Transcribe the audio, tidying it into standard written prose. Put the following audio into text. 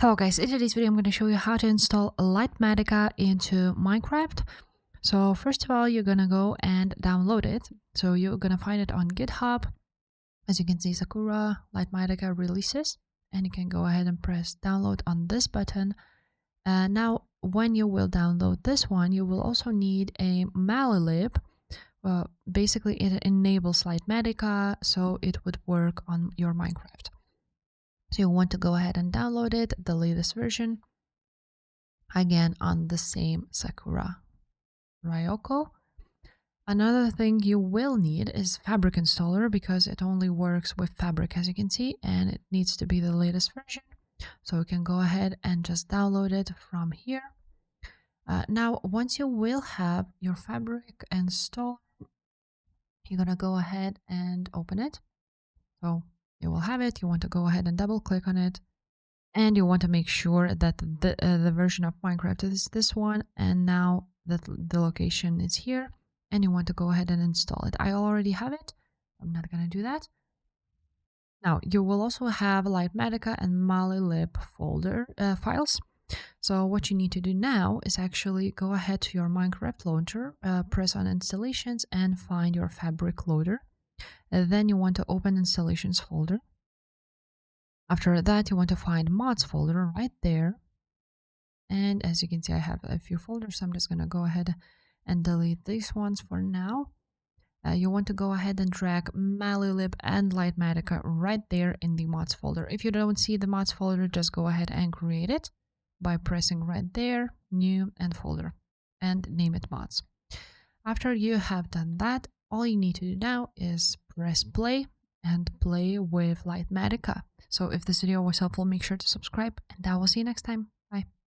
Hello guys, in today's video I'm going to show you how to install Litematica into Minecraft. So first of all, you're going to go and download it. So you're going to find it on GitHub. As you can see, Sakura Litematica releases, and you can go ahead and press download on this button. Now, when you will download this one, you will also need a malilib. Basically, it enables Litematica, so it would work on your Minecraft. So you want to go ahead and download it, the latest version, again on the same Sakura Ryoko. Another thing you will need is Fabric installer, because it only works with Fabric, as you can see, and it needs to be the latest version. So you can go ahead and just download it from here. Now, once you will have your Fabric installed, you're gonna go ahead and open it. So you will have it. You want to go ahead and double click on it, and you want to make sure that the version of Minecraft is this one, and now that the location is here, and you want to go ahead and install it. I already have it. I'm not gonna do that. Now you will also have Litematica and malilib folder files. So what you need to do now is actually go ahead to your Minecraft launcher, press on installations, and find your Fabric loader. Then you want to open installations folder. After that, you want to find mods folder right there. And as you can see, I have a few folders, so I'm just going to go ahead and delete these ones for now. You want to go ahead and drag malilib and Litematica right there in the mods folder. If you don't see the mods folder, just go ahead and create it by pressing right there, new and folder, and name it mods. After you have done that, all you need to do now is press play and play with Litematica. So if this video was helpful, make sure to subscribe, and I will see you next time. Bye.